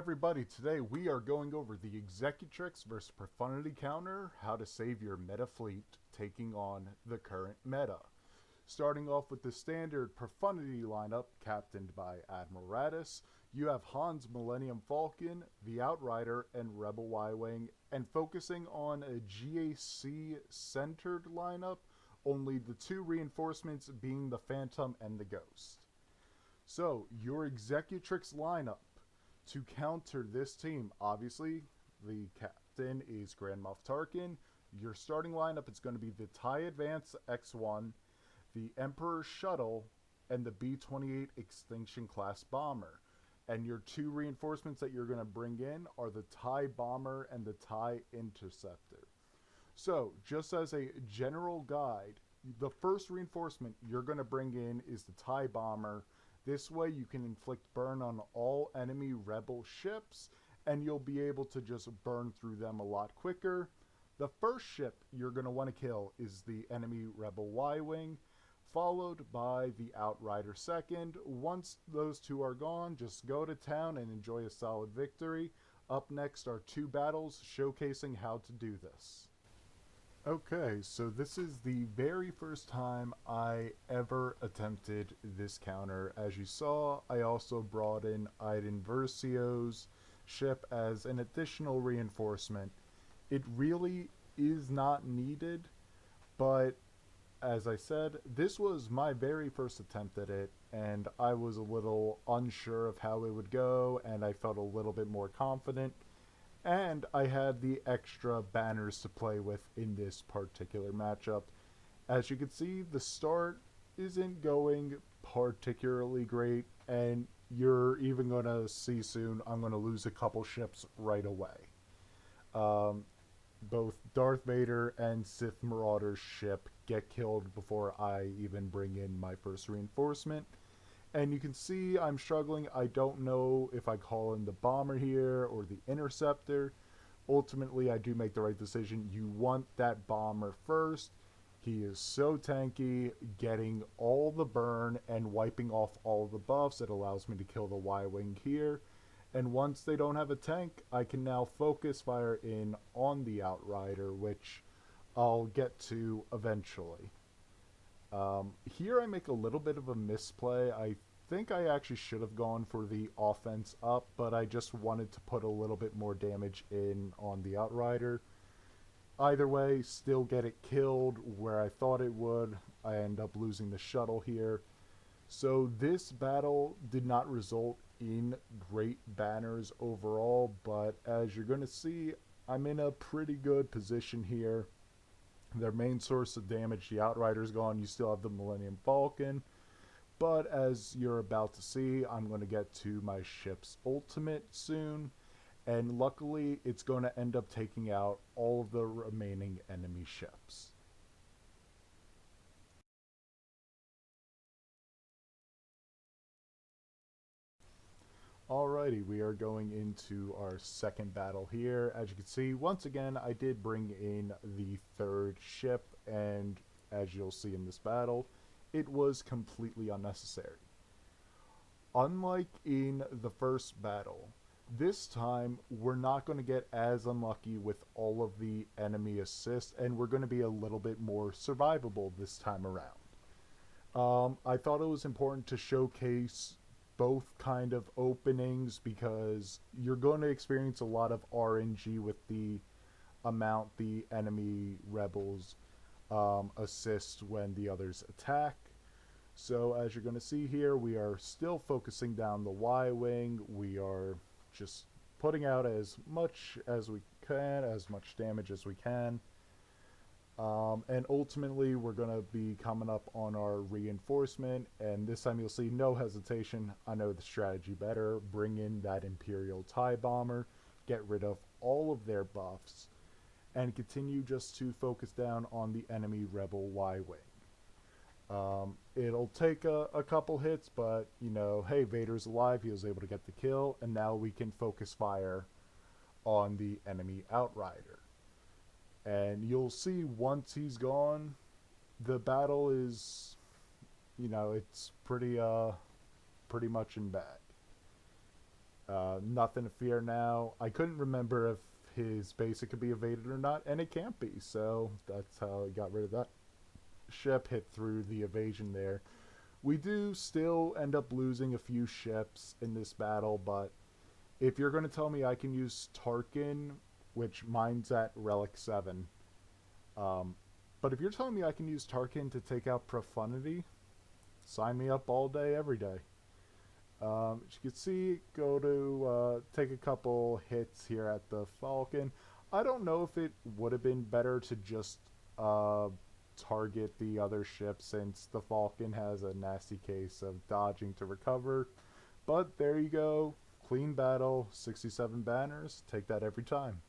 everybody? Today we are going over the Executrix versus Profundity counter, how to save your meta fleet taking on the current meta. Starting off with the standard Profundity lineup, captained by Admiral Radis, you have Han's Millennium Falcon, the Outrider, and Rebel Y-Wing, and focusing on a GAC-centered lineup, only the two reinforcements being the Phantom and the Ghost. So, your Executrix lineup to counter this team, obviously, the captain is Grand Moff Tarkin. Your starting lineup is going to be the TIE Advance X1, the Emperor Shuttle, and the B-28 Extinction Class Bomber. And your two reinforcements that you're going to bring in are the TIE Bomber and the TIE Interceptor. So, just as a general guide, the first reinforcement you're going to bring in is the TIE Bomber. This way you can inflict burn on all enemy rebel ships, and you'll be able to just burn through them a lot quicker. The first ship you're going to want to kill is the enemy rebel Y-Wing, followed by the Outrider second. Once those two are gone, just go to town and enjoy a solid victory. Up next are two battles showcasing how to do this. Okay, so this is the very first time I ever attempted this counter. As you saw, I also brought in Iden Versio's ship as an additional reinforcement. It really is not needed, but as I said, this was my very first attempt at it, and I was a little unsure of how it would go, and I felt a little bit more confident. And I had the extra banners to play with in this particular matchup. As you can see, the start isn't going particularly great, and you're even going to see soon I'm going to lose a couple ships right away. Both Darth Vader and Sith Marauder's ship get killed before I even bring in my first reinforcement. And you can see I'm struggling. I don't know if I call in the bomber here or the interceptor. Ultimately, I do make the right decision. You want that bomber first. He is so tanky, getting all the burn and wiping off all the buffs. It allows me to kill the Y-Wing here. And once they don't have a tank, I can now focus fire in on the Outrider, which I'll get to eventually. Here I make a little bit of a misplay. I think I actually should have gone for the offense up, but I just wanted to put a little bit more damage in on the Outrider. Either way, still get it killed where I thought it would. I end up losing the shuttle here. So this battle did not result in great banners overall, but as you're going to see, I'm in a pretty good position here. Their main source of damage, the Outrider's gone. You still have the Millennium Falcon. But as you're about to see, I'm going to get to my ship's ultimate soon. And luckily, it's going to end up taking out all of the remaining enemy ships. Alrighty, we are going into our second battle here. As you can see, once again, I did bring in the third ship, and as you'll see in this battle, it was completely unnecessary. Unlike in the first battle, this time we're not going to get as unlucky with all of the enemy assists, and we're going to be a little bit more survivable this time around. I thought it was important to showcase both kind of openings because you're going to experience a lot of RNG with the amount the enemy rebels assist when the others attack. So as you're going to see here, we are still focusing down the Y-Wing. We are just putting out as much as we can, as much damage as we can. And ultimately, we're going to be coming up on our reinforcement. And this time you'll see no hesitation. I know the strategy better. Bring in that Imperial TIE Bomber. Get rid of all of their buffs. And continue just to focus down on the enemy Rebel Y-Wing. It'll take a couple hits, but, you know, hey, Vader's alive. He was able to get the kill. And now we can focus fire on the enemy Outrider. And you'll see once he's gone, the battle is, you know, it's pretty much in bag. Nothing to fear now. I couldn't remember if his basic could be evaded or not, and it can't be, so that's how he got rid of that ship, hit through the evasion there. We do still end up losing a few ships in this battle, but if you're going to tell me I can use Tarkin, which mine's at Relic 7, um, but if you're telling me I can use Tarkin to take out Profundity, sign me up all day, every day. As you can see, go to take a couple hits here at the Falcon. I don't know if it would have been better to just target the other ship, since the Falcon has a nasty case of dodging to recover. But there you go. Clean battle, 67 banners. Take that every time.